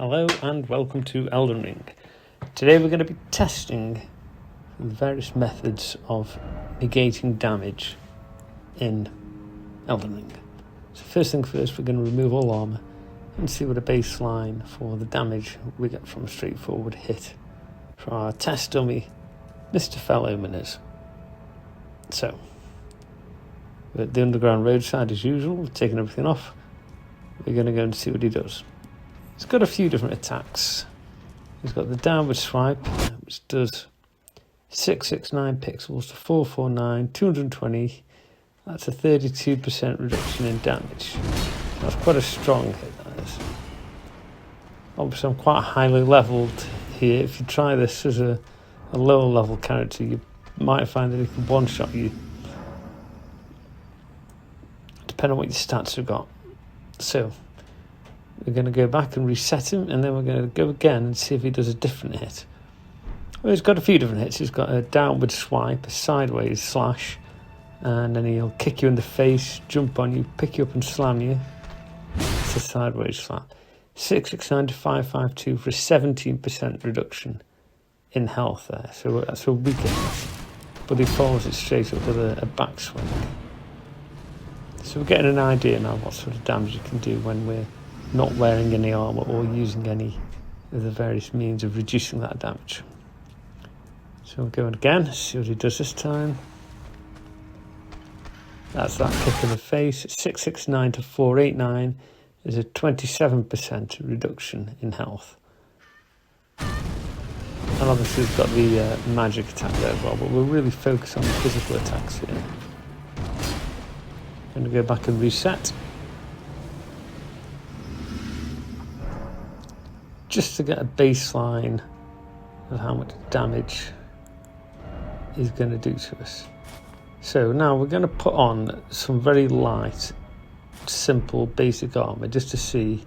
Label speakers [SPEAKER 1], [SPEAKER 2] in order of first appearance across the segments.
[SPEAKER 1] Hello and welcome to Elden Ring. Today we're going to be testing the various methods of negating damage in Elden Ring. So first thing first, we're going to remove all armour and see what a baseline for the damage we get from a straightforward hit for our test dummy, Mr. Omen is. So, we're at the underground roadside as usual, we're taking everything off. We're going to go and see what he does. He's got a few different attacks. He's got the downward swipe, which does 669 pixels to 449, 220. That's a 32% reduction in damage. That's quite a strong hit, that is. Obviously, I'm quite highly leveled here. If you try this as a lower level character, you might find that he can one-shot you, depending on what your stats have got. So, we're going to go back and reset him, and then we're going to go again and see if he does a different hit. Well, he's got a few different hits. He's got a downward swipe, a sideways slash, and then he'll kick you in the face, jump on you, pick you up and slam you. It's a sideways slap. 669 to 552 for a 17% reduction in health there. So that's a weakness. But he follows it straight up with a backswing. So we're getting an idea now what sort of damage you can do when we're not wearing any armour or using any of the various means of reducing that damage. So we're going again, see what he does this time. That's that kick in the face. 669 to 489 is a 27% reduction in health. And obviously we've got the magic attack there as well, but we'll really focus on the physical attacks here. I'm going to go back and reset. Just to get a baseline of how much damage he's going to do to us. So now we're going to put on some very light, simple, basic armour just to see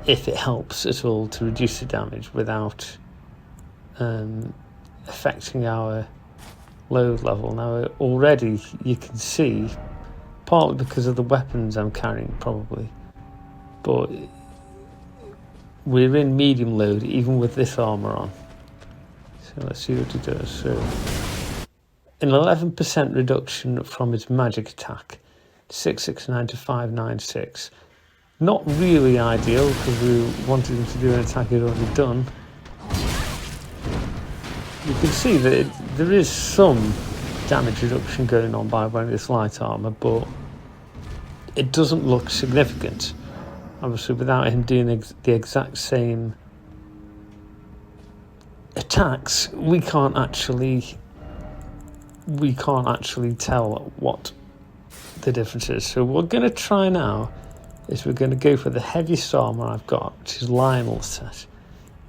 [SPEAKER 1] if it helps at all to reduce the damage without affecting our load level. Now already you can see, partly because of the weapons I'm carrying probably, but we're in medium load even with this armour on. So let's see what he does. So an 11% reduction from his magic attack, 669 to 596. Not really ideal because we wanted him to do an attack he'd already done. You can see that there is some damage reduction going on by wearing this light armour, but it doesn't look significant. Obviously, without him doing the exact same attacks, we can't actually tell what the difference is. So what we're going to try now is we're going to go for the heaviest armour I've got, which is Lionel's set.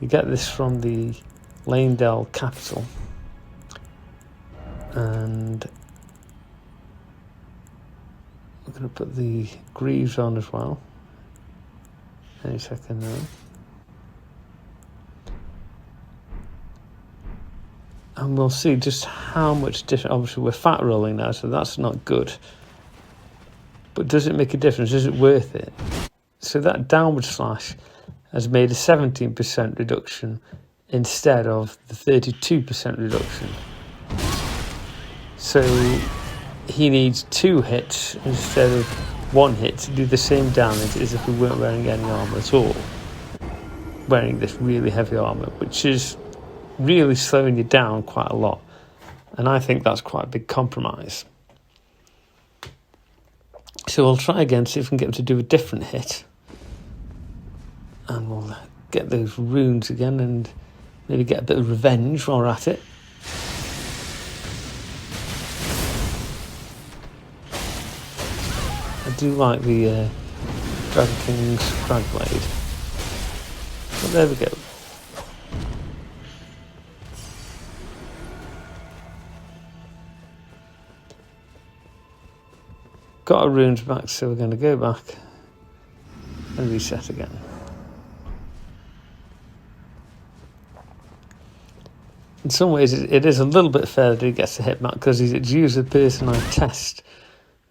[SPEAKER 1] You get this from the Lanedale capital, and we're going to put the greaves on as well. Any second now. And we'll see just how much difference. Obviously we're fat rolling now, so that's not good. But does it make a difference? Is it worth it? So that downward slash has made a 17% reduction instead of the 32% reduction. So he needs 2 hits instead of 1 hit to do the same damage as if we weren't wearing any armour at all. Wearing this really heavy armour, which is really slowing you down quite a lot. And I think that's quite a big compromise. So we'll try again, see if we can get him to do a different hit. And we'll get those runes again and maybe get a bit of revenge while we're at it. I do like the Dragon King's Crag Blade. But there we go. Got our runes back, so we're going to go back and reset again. In some ways, it is a little bit fair that he gets a hit mark because it's usually the person I test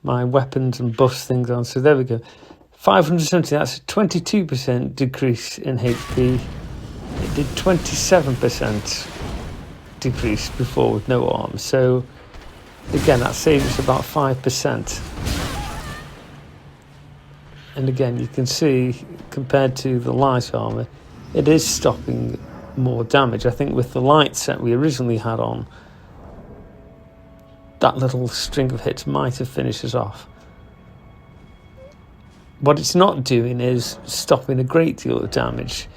[SPEAKER 1] my weapons and buffs things on. So there we go. 570, that's a 22% decrease in HP. It did 27% decrease before with no armor. So again, that saves us about 5%. And again, you can see, compared to the light armour, it is stopping more damage. I think with the light set we originally had on, that little string of hits might have finished us off. What it's not doing is stopping a great deal of damage.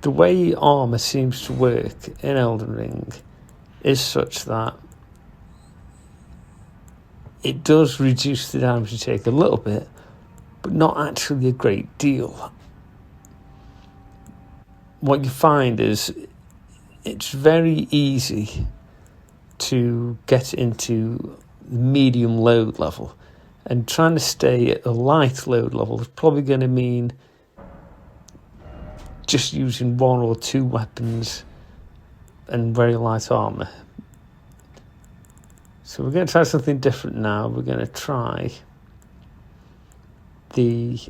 [SPEAKER 1] The way armour seems to work in Elden Ring is such that it does reduce the damage you take a little bit, but not actually a great deal. What you find is it's very easy to get into medium load level, and trying to stay at a light load level is probably going to mean just using one or two weapons and very light armour. So we're going to try something different now. We're going to try the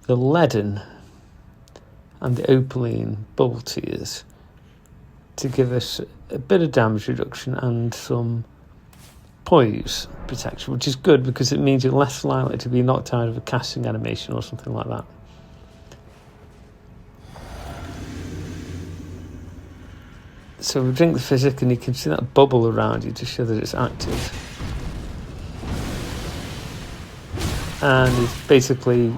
[SPEAKER 1] leaden and the opaline bubble tears to give us a bit of damage reduction and some poise protection, which is good because it means you're less likely to be knocked out of a casting animation or something like that. So we drink the physic and you can see that bubble around you to show that it's active. And it's basically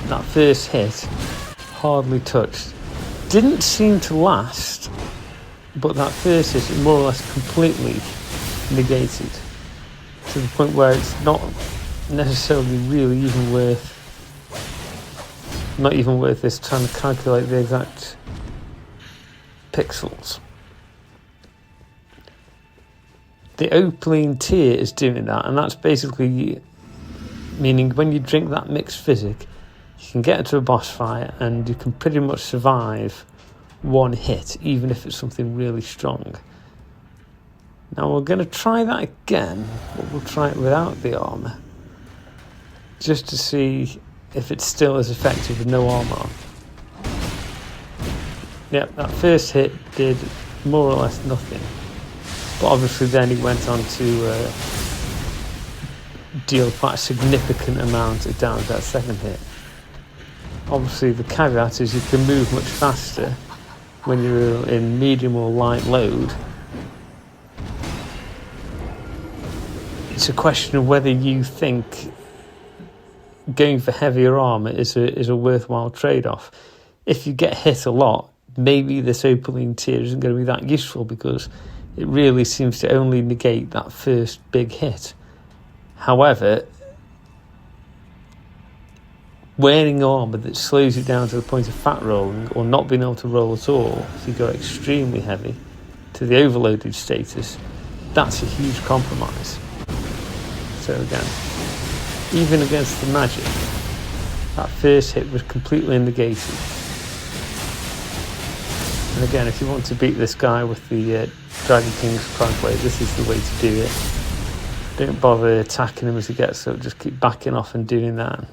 [SPEAKER 1] that first hit, hardly touched. Didn't seem to last, but that first hit more or less completely negated, to the point where it's not necessarily really even worth, not even worth this trying to calculate the exact pixels. The opaline tear is doing that, and that's basically meaning when you drink that mixed physic, you can get into a boss fight and you can pretty much survive one hit, even if it's something really strong. Now we're going to try that again, but we'll try it without the armour, just to see if it's still as effective with no armour on. Yep, that first hit did more or less nothing, but obviously then he went on to deal quite a significant amount of damage that second hit. Obviously the caveat is you can move much faster when you're in medium or light load. It's a question of whether you think going for heavier armour is a worthwhile trade-off. If you get hit a lot, maybe this opaline tear isn't going to be that useful because it really seems to only negate that first big hit. However, wearing armour that slows you down to the point of fat rolling or not being able to roll at all if you go extremely heavy to the overloaded status, that's a huge compromise. So again, even against the magic, that first hit was completely negated. And again, if you want to beat this guy with the Dragon King's Prime Blade, this is the way to do it. Don't bother attacking him as he gets up, just keep backing off and doing that.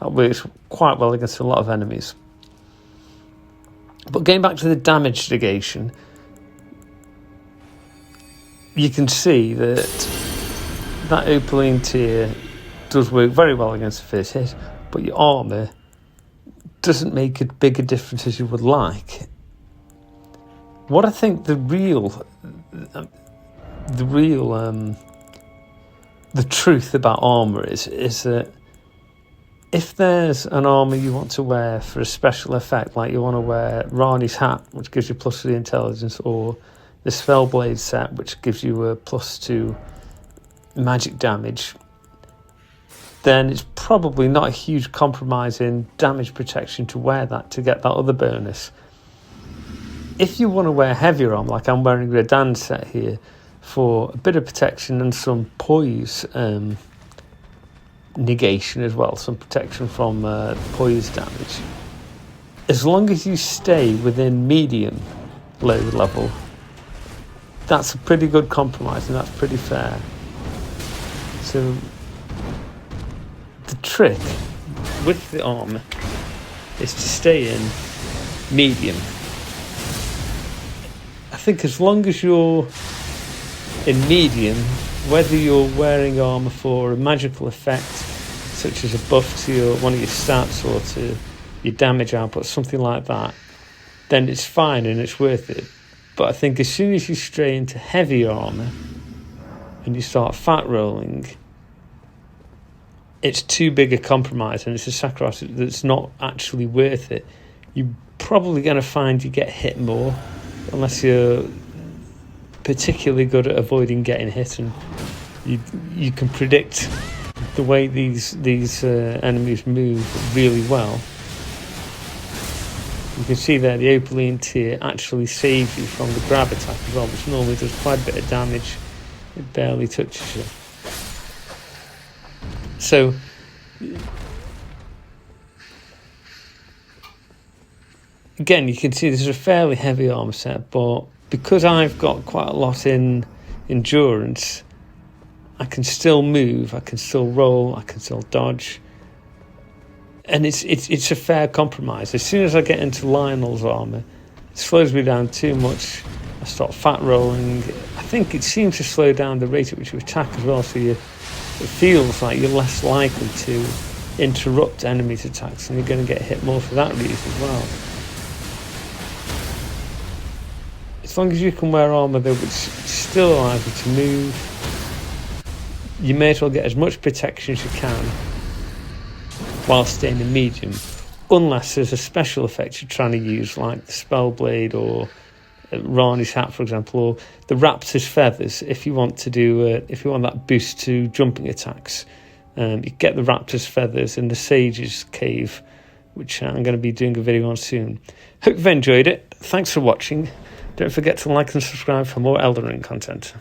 [SPEAKER 1] That works quite well against a lot of enemies. But going back to the damage negation, you can see that opaline tear does work very well against the first hit, but your armour doesn't make as big a difference as you would like. What I think the truth about armour is that if there's an armour you want to wear for a special effect, like you want to wear Rani's hat, which gives you plus 3 intelligence, or the Spellblade set, which gives you a plus 2 magic damage, then it's probably not a huge compromise in damage protection to wear that to get that other bonus. If you want to wear heavier armor, like I'm wearing the Redan set here, for a bit of protection and some poise negation as well, some protection from poise damage, as long as you stay within medium load level, that's a pretty good compromise and that's pretty fair. So the trick with the armour is to stay in medium. I think as long as you're in medium, whether you're wearing armour for a magical effect, such as a buff to one of your stats or to your damage output, something like that, then it's fine and it's worth it. But I think as soon as you stray into heavy armour and you start fat rolling, it's too big a compromise and it's a sacrifice that's not actually worth it. You're probably going to find you get hit more, unless you're particularly good at avoiding getting hit, and you can predict the way these enemies move really well. You can see there the Opaline Tear actually saves you from the grab attack as well, which normally does quite a bit of damage. It barely touches you. So again, you can see this is a fairly heavy armor set, but because I've got quite a lot in endurance, I can still move, I can still roll, I can still dodge, and it's a fair compromise. As soon as I get into Lionel's armor, it slows me down too much. I start fat rolling. I think it seems to slow down the rate at which you attack as well, so it feels like you're less likely to interrupt enemies' attacks, and you're going to get hit more for that reason as well. As long as you can wear armour though, which still allows you to move, you may as well get as much protection as you can while staying in medium, unless there's a special effect you're trying to use, like the Spellblade or Rani's Hat, for example, or the Raptor's Feathers. If you want that boost to jumping attacks, you get the Raptor's Feathers in the Sage's Cave, which I'm going to be doing a video on soon. Hope you've enjoyed it. Thanks for watching. Don't forget to like and subscribe for more Elden Ring content.